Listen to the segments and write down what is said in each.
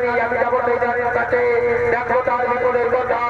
দাঁড়িয়ে আমি যাবো সেই দাঁড়িয়ে কাছে দেখো তার বিপদের কথা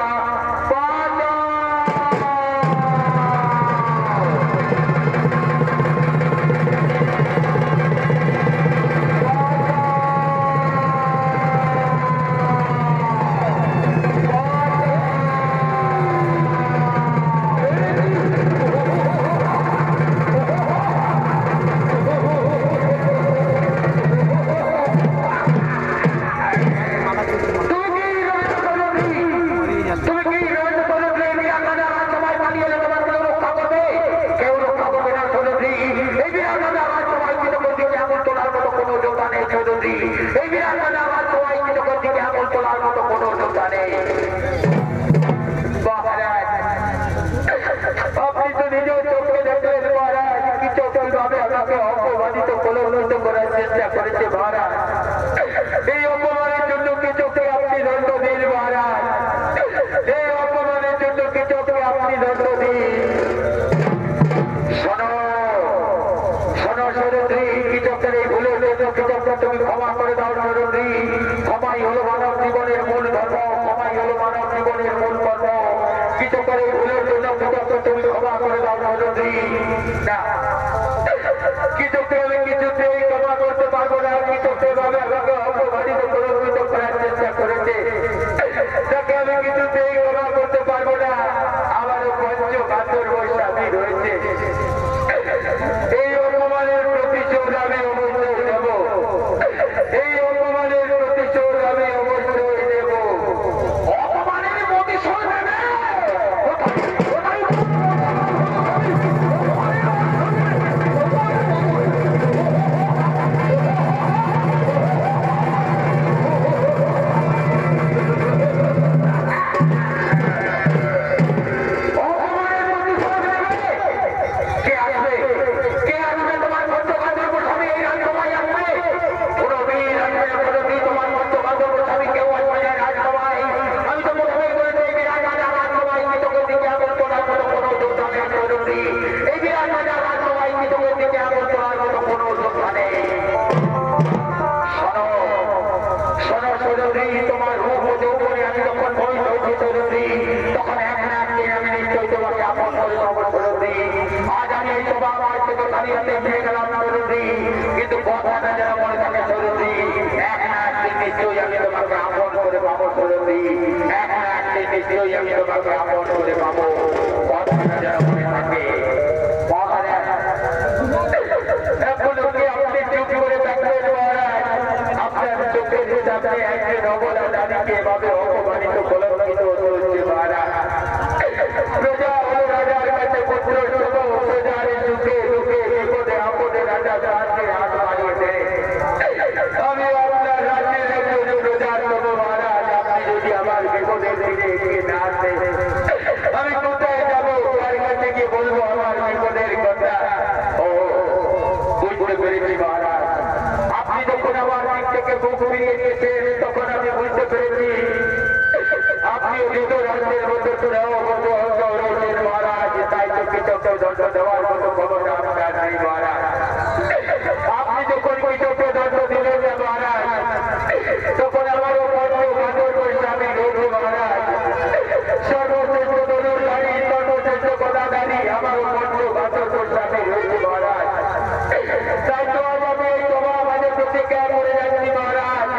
তুমি ক্ষমা করে দাও নরী ক্ষমাই হলো মানব জীবনের মূল ধর্ম ক্ষমাই হলো মানব জীবনের মূল কর্ম কিছু করে ভুলের জন্য তুমি ক্ষমা করে দাও নরী না কিছুতে আমি কিছুতেই ক্ষমা করতে পারবো না কিছুতে ভাবে আমাকে অপমানিত প্রলম্বিত করার চেষ্টা করেছে তাকে আমি কিছুতেই ক্ষমা করতে পারবো না আমারও পঞ্চ কাতর বৈশাখী রয়েছে এই অপমানের প্রতিশোধ আমি অবশ্যই দেব এই অপমানের প্রতিশোধ আমি অবশ্যই দেব অপমানের প্রতিশোধ নেবে কিন্তু কথাটা যেন মনে থাকে সরস্বতী এক না একদিন নিশ্চয়ই আমি তোমাকে আপন করে পাবো সরস্বতী এক না একদিন নিশ্চয়ই আমি তোমাকে আপন করে পাবো কথাটা যেন মনে থাকে আপনি চুপ করে থাকবেন আপনার চোখের হিসাবে একজন অবলা দাদিকে এভাবে অপমানিত কলঙ্কিত হচ্ছে মহারাজ প্রজা হলো রাজার কাছে পুত্র সম প্রজার সুখে দুঃখে বিপদে আপদে রাজা তাহাকে হাত বাড়িয়ে দেয় আমি আপনার রাজ্যের একজন প্রজার সম মহারাজ আপনি যদি আমার বিপদের দিনে এগিয়ে না আসেন আমি কোথায় যাবো তার কাছে গিয়ে বলবো আমার বিপদের কথা ও বুঝতে পেরেছি মহারাজ আপনি যখন আমার দিক থেকে মুখ ফিরিয়ে নিয়েছেন তখন আমি বুঝতে পেরেছি আপনি অভিযোগ রাজ্যের মধ্যে মহারাজ তাই তো কৃষককে দণ্ড দেওয়ার মতো ক্ষমতা আপনার নেই মহারাজ আপনি যখন কৃষককে দণ্ড দিলেন না মহারাজ তখন আমারও আমি রয়েছে মহারাজ সর্বশ্রেষ্ঠ দলুরধারী সর্বশ্রেষ্ঠ পদাধারী আমারও আমি রয়েছে মহারাজ তাই তো আজ আমি এই তোমার মাঝে প্রতিজ্ঞা করে যাচ্ছি মহারাজ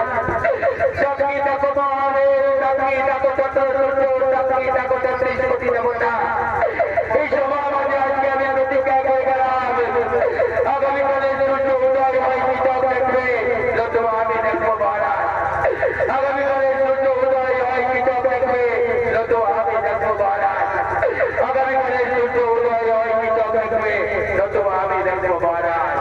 সঙ্গী দেখো মহাদেব সঙ্গী দেখো সঙ্গী দেখো ৩৬ কোটি দেবতা এই সভা মাঝে আজকে আমি প্রতিজ্ঞা করে গেলাম আগামীকালে সূর্য উদয় হয় কৃষক দেখবে নতুবা আমি দেখবো মহারাজ আগামীকালে সূর্য উদয় হয় কৃষক দেখবে নতুবা আমি দেখবো মহারাজ আগামীকালে সূর্য উদয় হয় কৃষক দেখবে নতুবা আমি দেখবো মহারাজ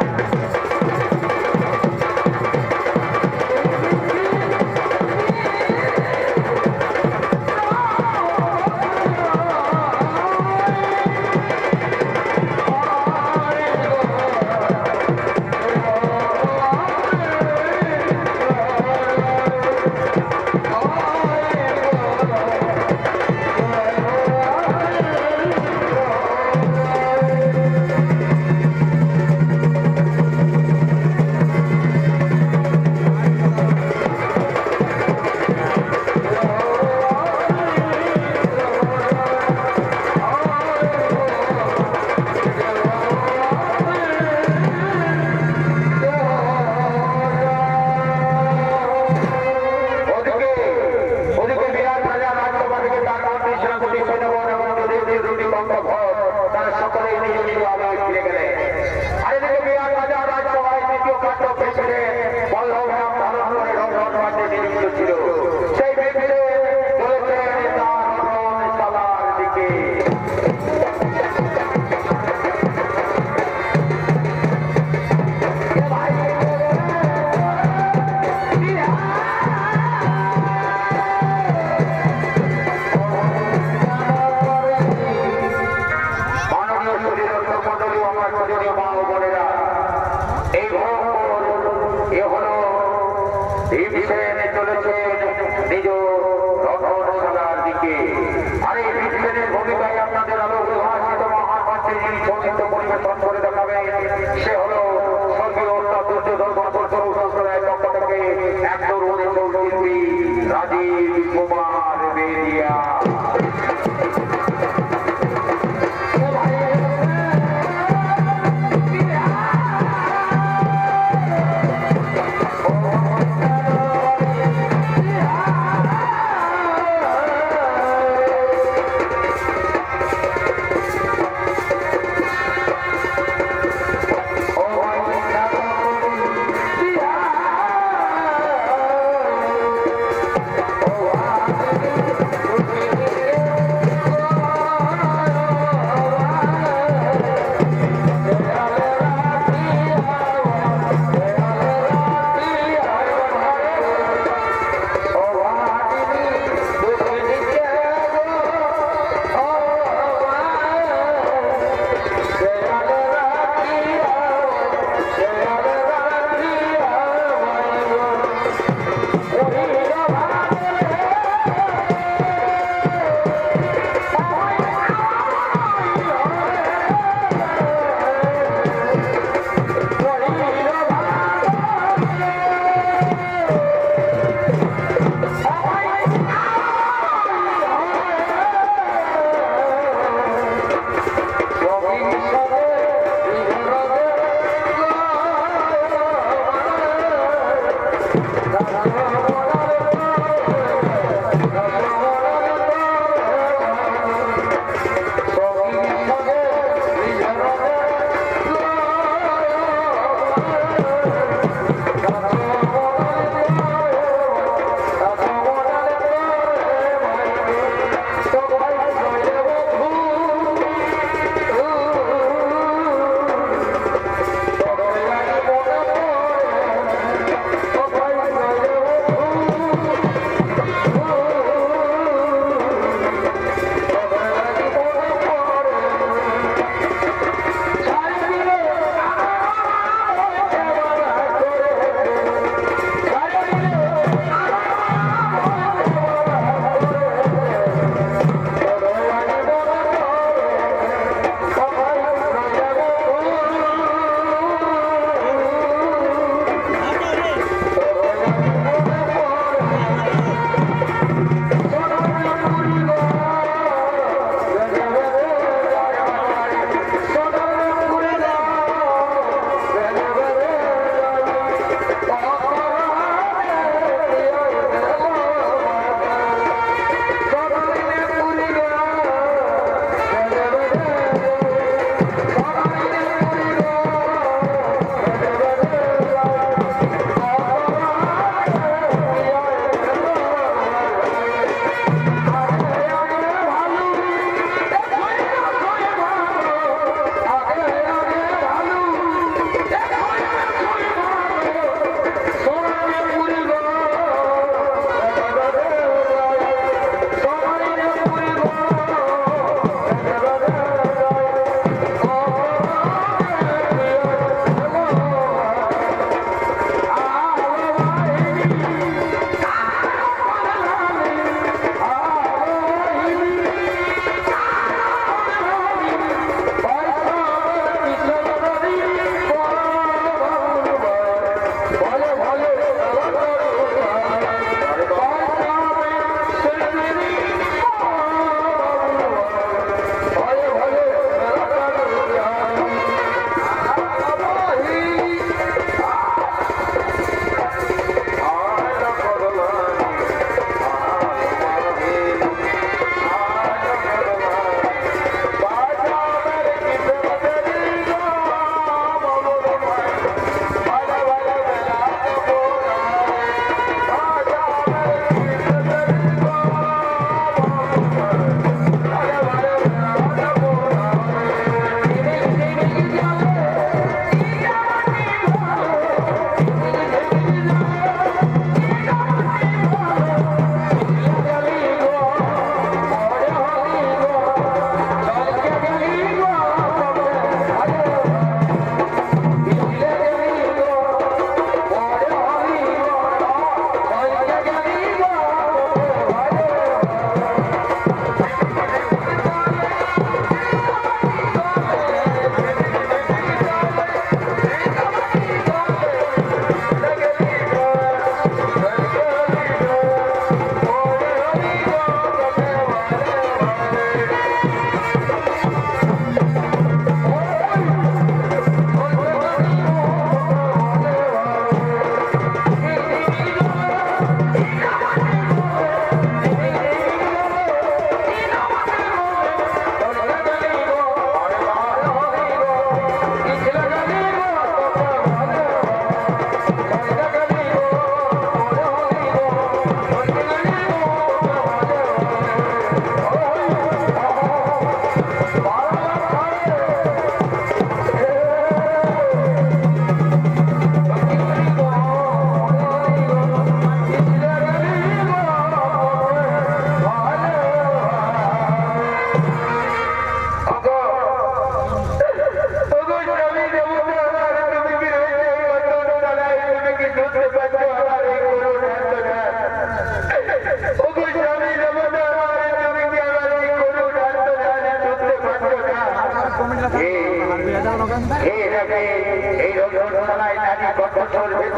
বিশেন চলেছেন নিজ রন্ধনশালার দিকে। আর এই বিশেনের ভূমিকায় আপনাদের আলো উদ্ভাসিত মহান মঞ্চে যিনি সঙ্গীত পরিবেশন করে দেখাবেন সে হলো স্বর্গীয় ওস্তাদ দুর্যোধন সংস্থার পক্ষ থেকে এক তরুণ শিল্পী রাজীব কুমার বেদিয়া। Oh,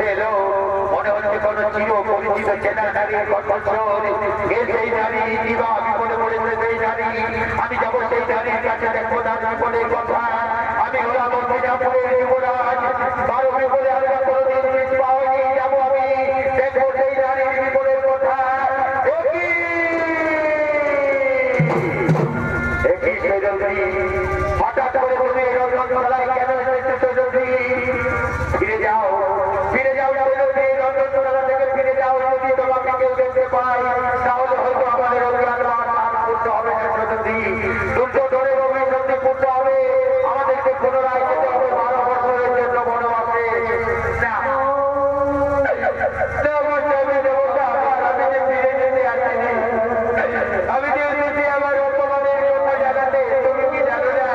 ভেসে এলো মনে হচ্ছে কোন চির পরিচিত চেনা নারীর কণ্ঠস্বর এ সেই নারী দিবা আমি মনে মনে মনে সেই নারী আমি যাবো সেই নারীর কাছে দেখবো তার জীবনের কথা আমি হলাম মির্জাপুরের যুবরাজ বারোটি বলে আমরা কোনোদিন মিস পাওয়াই যাবো আমি দেখবো সেই নারীর জীবনের কথা হঠাৎ করে তুমি রন্ধনশালায় কেন এসেছো সৈজন্তি ফিরে যাও সৈজন্তি রন্ধনশালা থেকে ফিরে যাও যদি তোমাকে কেউ দেখতে পাই তাহলে হয়তো আমাদের অভিযান করতে হবে না সৈজন্তি দুর্য ধরে অভিযান্তি করতে হবে আমাদেরকে পুনরায় যেতে হবে 12 বছরের জন্য বনবাসে না আমি যে এসেছি আমার অপমানের কথা জানাতে তুমি কি জানো না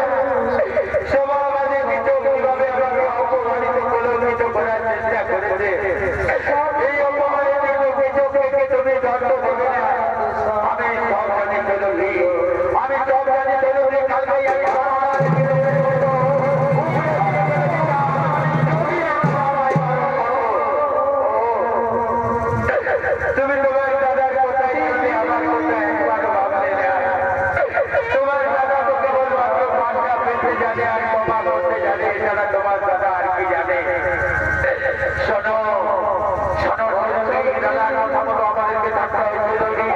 সবার মাঝে কিভাবে আমাকে অপমানিত কলঙ্কিত করার চেষ্টা করেছে এই অপমানের জন্য বিচক্ষকে তুমি দণ্ড দেবে না আমি সব জানি চলবি কালকে তুমি তোমার দাদার কোথায় শুনে আমার কথা একবারও ভাবলে না তোমার দাদা তো কেবলমাত্র পাঁচটা পেতে জানে আর ক্ষমা করতে জানে এছাড়া তোমার দাদা আর কি জানে শোনো দাদার কথা মতো আমাদেরকে থাকতে হয়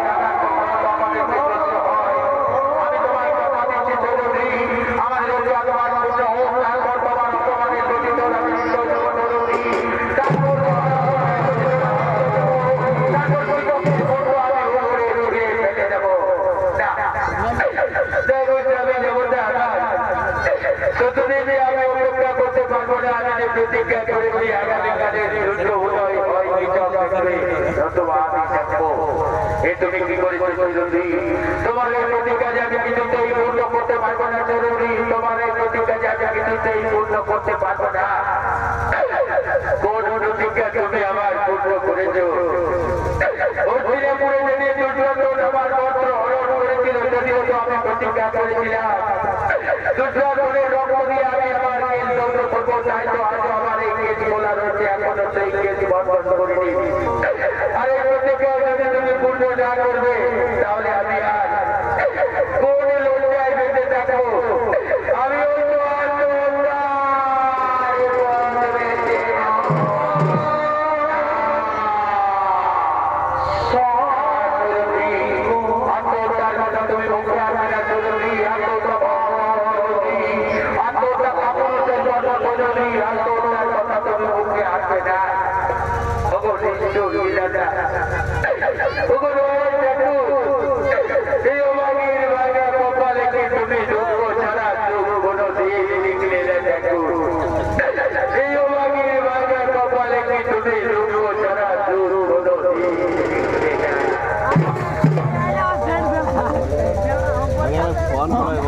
দাদার কথা মতো আমাদেরকে চলতে হয় আমি তোমার কথা দিচ্ছি চলবি আমাদের তোমার পূর্ণ হোক তারপর তোমার অপমানের গঠিত আমি প্রতিজ্ঞা করেছি আগামীকালের যুদ্ধ উদয় হয় তুমি কি করেছো চৌধুরী তোমার এই প্রতিজ্ঞা আমি কিছুতেই পূর্ণ করতে পারবো না চৌধুরী তোমার এই প্রতিজ্ঞা আমি কিছুতেই পূর্ণ করতে পারবো না কোন প্রতিজ্ঞা তুমি আমার পূর্ণ করেছো হস্তিনাপুরে যদি দুর্যোধন আমার মন্ত্র হরণ করেছিল যদিও তো আমি প্রতিজ্ঞা করেছিলাম দুর্যোধনের রক্ত দিয়ে আমি আমার কেস দণ্ড করবো তাই তো আজও আমার এই কেস বলা রয়েছে এখনো সেই কেস বন্ধ করিনি আর এই প্রতিজ্ঞা যদি তুমি পূর্ণ না করবে তাহলে আমি আর কোন লজ্জায় বেঁচে থাকবো আমি তুমি মুখে আসবে না চলবি কথা তুমি মুখে আসবে না তুমি দুঃখ ছাড়া দুঃখ কোনো দিয়ে নিকলে দেখো এই অবাগের বাজার কপালে কি তুমি দুঃখ ছাড়া দুঃখ কোনো দিয়ে ফোন করে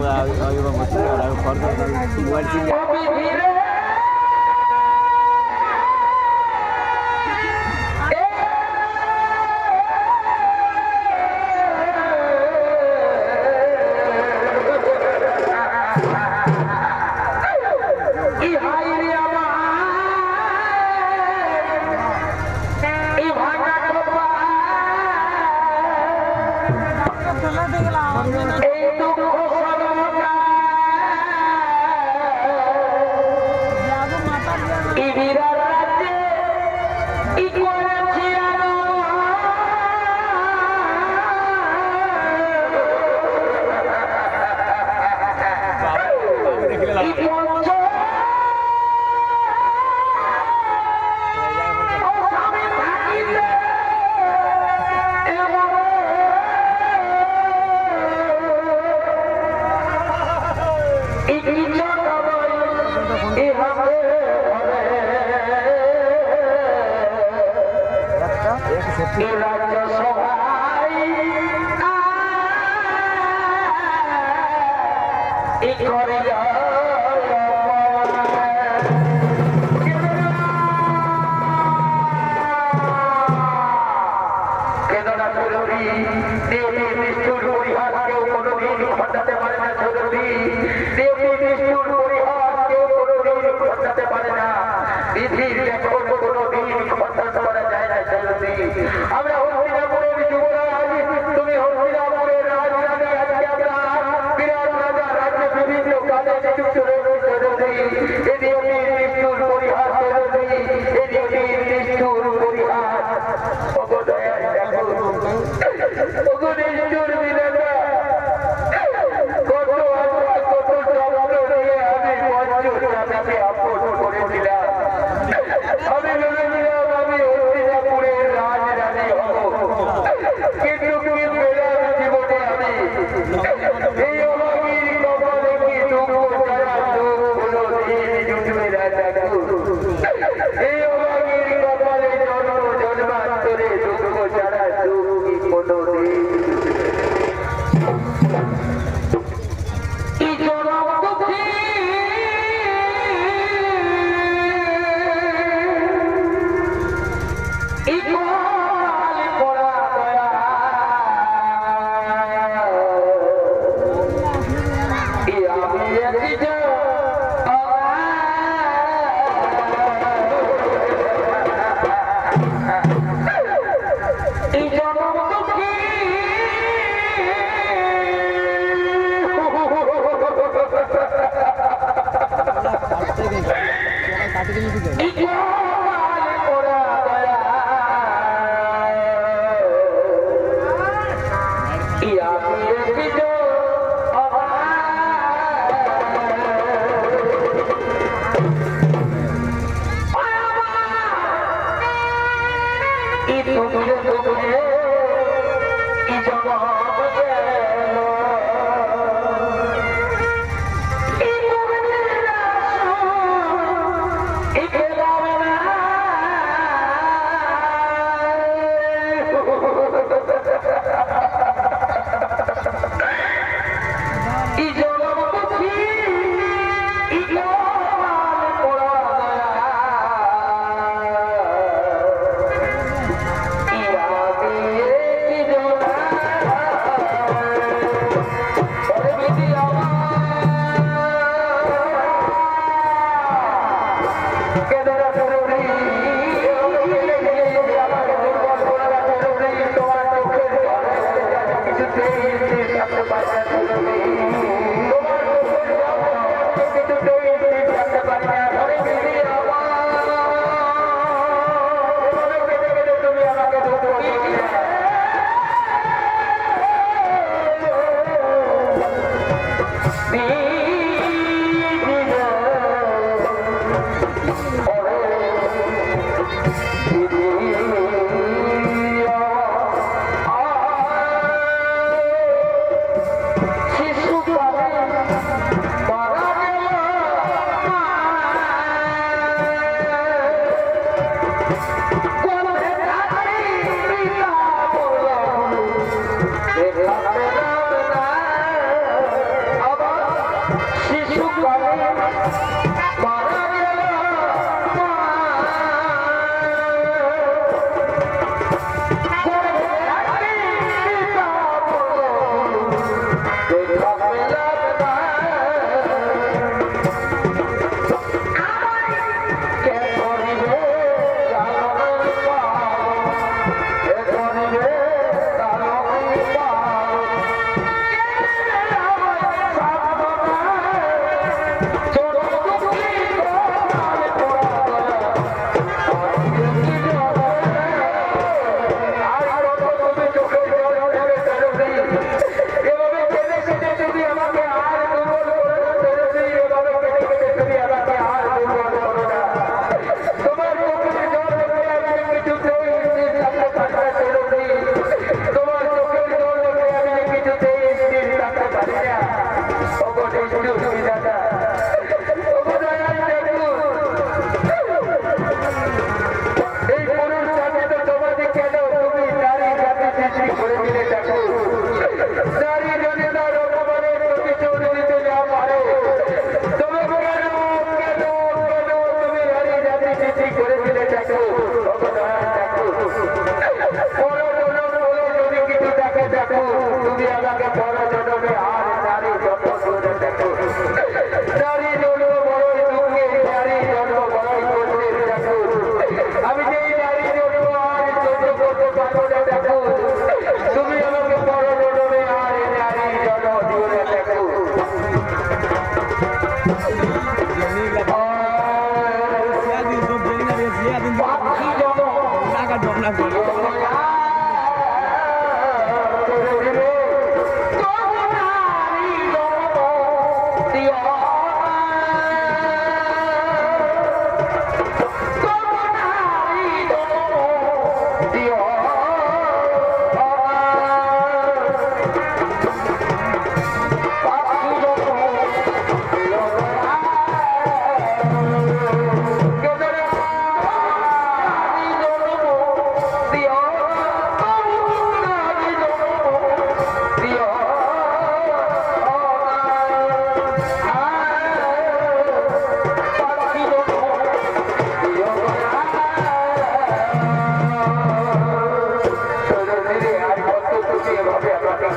বিধির লেখন কোনদিন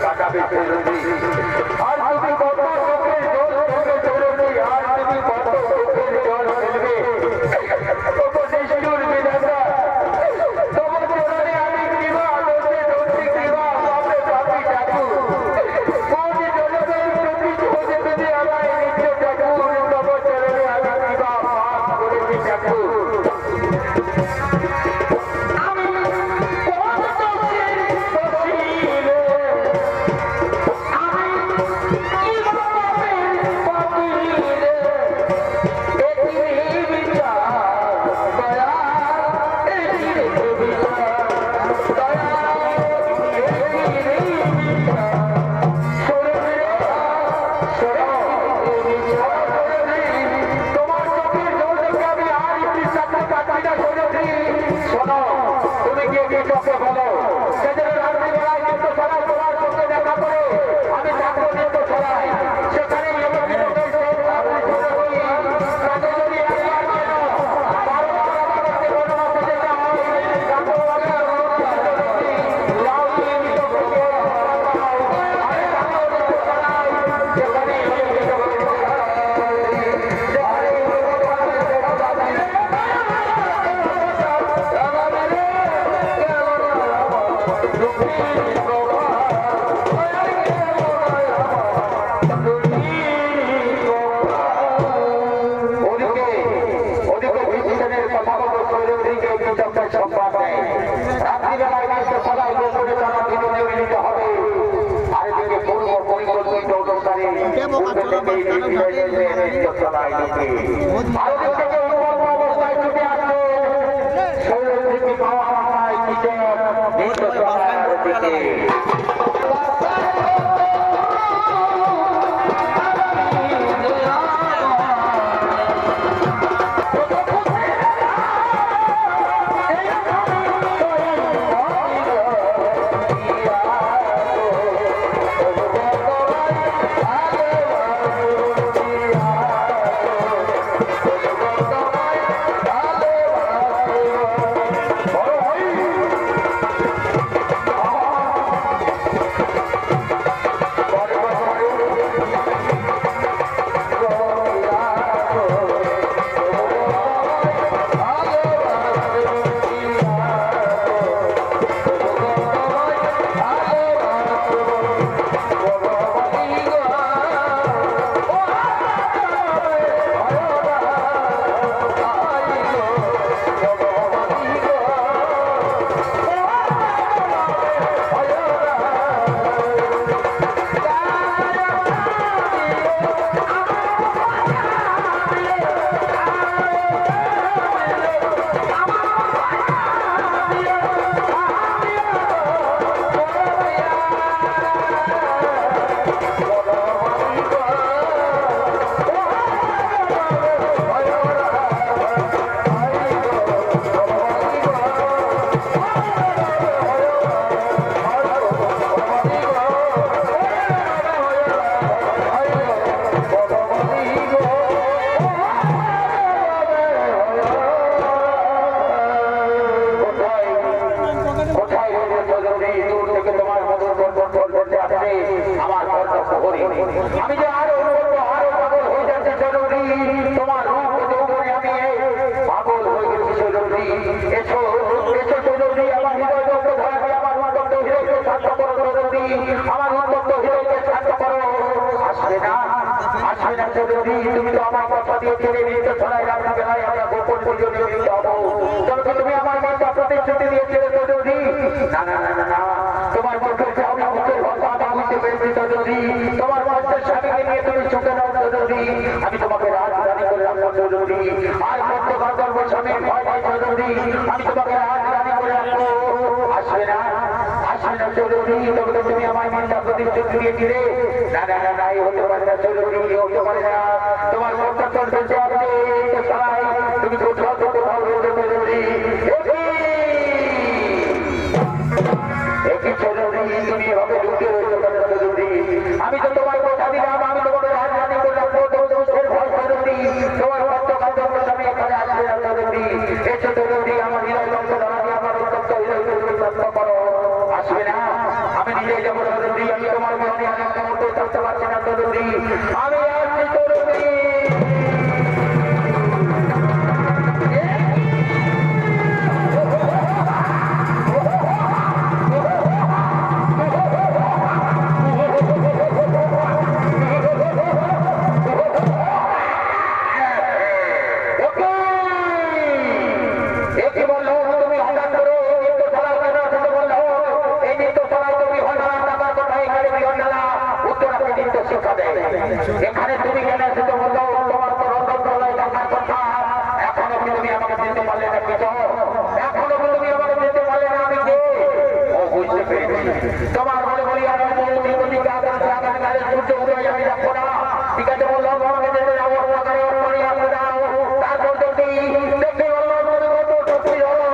কাটাবে চৌধুরী। আর তুমি কত চোখের জল ফেলবে চৌধুরী, আর তুমি কত চোখের জল ফেলবে নিষ্ঠুর বিধাতা। তোমার চরণে আমি কৃপা দোষে দোষী কৃপা পাপে পাপী ঠাকুর। কোন জনমের প্রতি খোঁজে যদি আমায় নিত্য ঠাকুর, তোমার চরণে আমি কৃপা পাপ করেছি ঠাকুর। আমি যে আরো আরো পাগল হয়ে যাচ্ছি চৌধুরী, তোমার রূপ যৌবনে আমি পাগল হয়ে গেছি চৌধুরী। এসো এসো চৌধুরী, আমার হৃদয় ধরে আমার উন্মত্ত হৃদয়কে শান্ত করো চৌধুরী, আমার উন্মত্ত হৃদয়কে শান্ত করো। আসবে না আসবে না চৌধুরী, তুমি তো আমার কথা দিয়েছিলে নিত্য ছড়াই রাত্রি বেলায় আমরা গোপন পর্যন্ত নিতে হবো। তবে তুমি আমার মাতা প্রতিশ্রুতি দিয়েছিলে চৌধুরী। না না না না, তোমার মুখের আমি মুখের কথা আমি বুঝতে পেরেছি চৌধুরী। তোমার মাস্টার স্বামীকে নিয়ে তুমি ছুটে নাও চৌধুরী, আমি তোমাকে রাজধানী করে রাখবো চৌধুরী। আর মধ্য গর্ব স্বামীর ভয় ভয় চৌধুরী, আমি তোমাকে রাজধানী করে রাখবো। আসবে না আসবে না চৌধুরী, তবে তুমি আমার মাতা প্রতিশ্রুতি দিয়েছিলে। না না না না, এই হতে পারে না চৌধুরী, হতে পারে না। তোমার মধ্যে চলতে আছে তুমি কোথাও কোথাও রয়েছে চৌধুরী। একই চৌধুরী, তুমি হবে ঢুকে রয়েছে চৌধুরী। আমি তো তোমার কথা দিলাম, আমি তোমাকে রাজধানী করে রাখবো ভয় চৌধুরী। তোমার মধ্য গর্ব স্বামী এখানে আসবে না চৌধুরী। এসে চৌধুরী, আমার হৃদয় লক্ষ্য দাঁড়ানি, আমার উত্তপ্ত হৃদয় লক্ষ্য করো। আসবে না, আমি নিজেই যাবো চৌধুরী, আমি তোমার করতে পারছি না তরুণী, আমি আসছি তরুণী। এখানে তুমি কেন এসেছো বলো? তোমার তো রন্ধনশালায় থাকার কথা। এখনো কি তুমি আমাকে দিতে পারলে না? কিছু এখনো কি তুমি আমাকে দিতে পারলে না? আমি কে? ও বুঝতে পেরেছি। তোমার বলে বলি আর আগামীকালে সূর্য উদয় আমি যাবো না। ঠিক আছে বললো আমাকে যেতে যাবো, আসতে দাও। তারপর দেখি দেখি বললো সত্যি হলো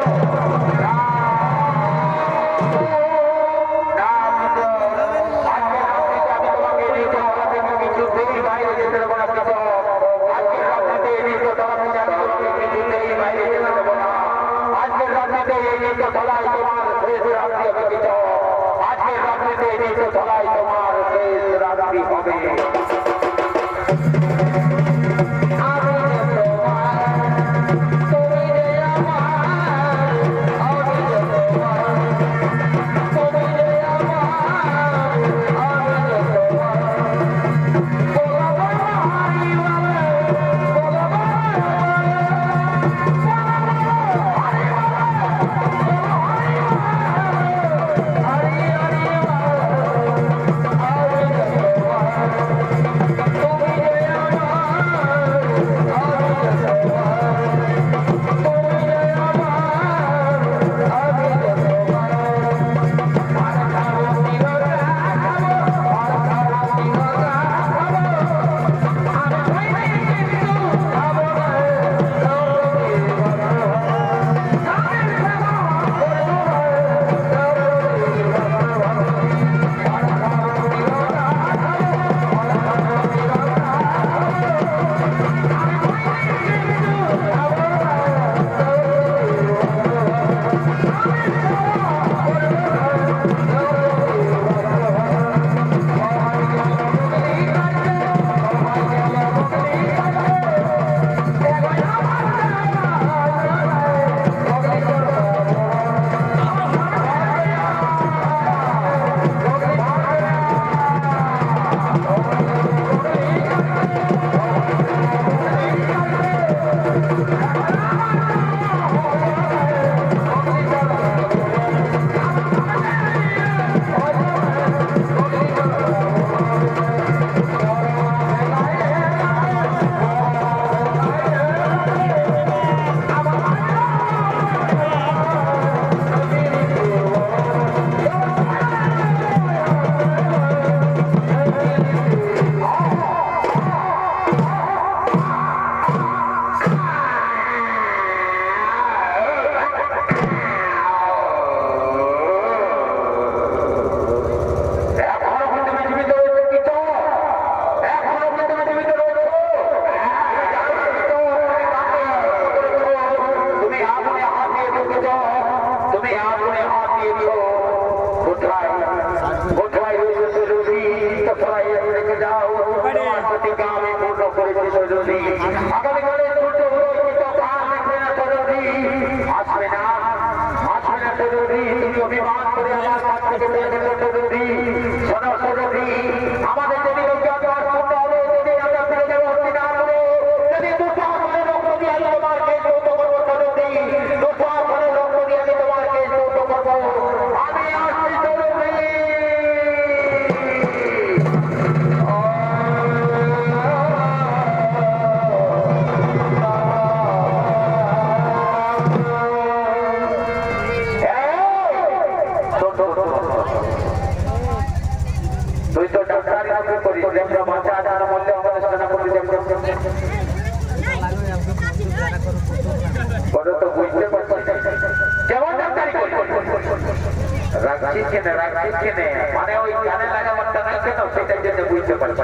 মানে ওই কানে লাগাবারটা নাই কেন সেটার জন্য বুঝতে পারছি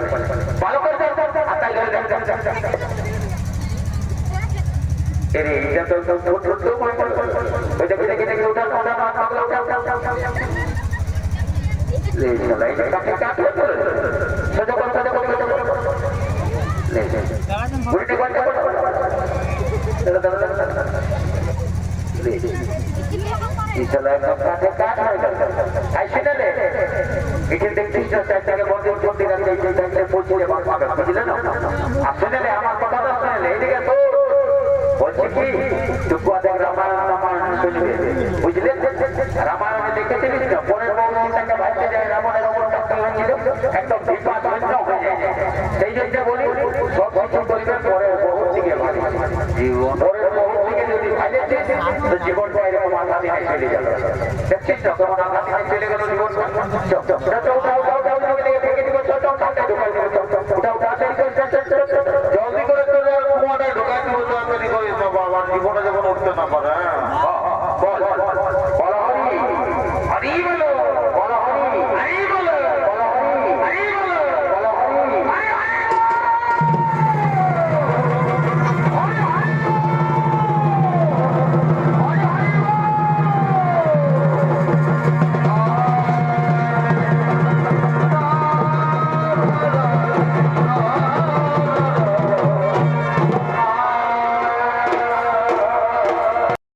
ভালো করে সোজা কর সোজা কর সোজা কর উল্টে কর ইসলা কাটে কাট হয়ে গেল আইসে না রে মিটিং দেখছিস না চার থেকে বন্ধু বন্ধু রাখতে এই টাইমে পৌঁছে যাবে পাবে বুঝলে না আসলে রে আমার কথা তো শুনে এইদিকে তো বলছি কি তুই দেখ রামায়ণ শুনবে বুঝলে রামায়ণে দেখেছিলিস না পরের বউটাকে ভাইতে যায় রাবণের ওপর টাকা হয়েছিল একদম বিপদ বন্ধ হয়ে যায় সেই জন্য বলি সব কিছু করবে পরের বউর দিকে জীবন পরের বউর দিকে যদি ভাইলেছিস তো জীবনটা এরকম আঘাত চলে যাবে দেখছিস না তোমার আঘাত চলে গেল জীবন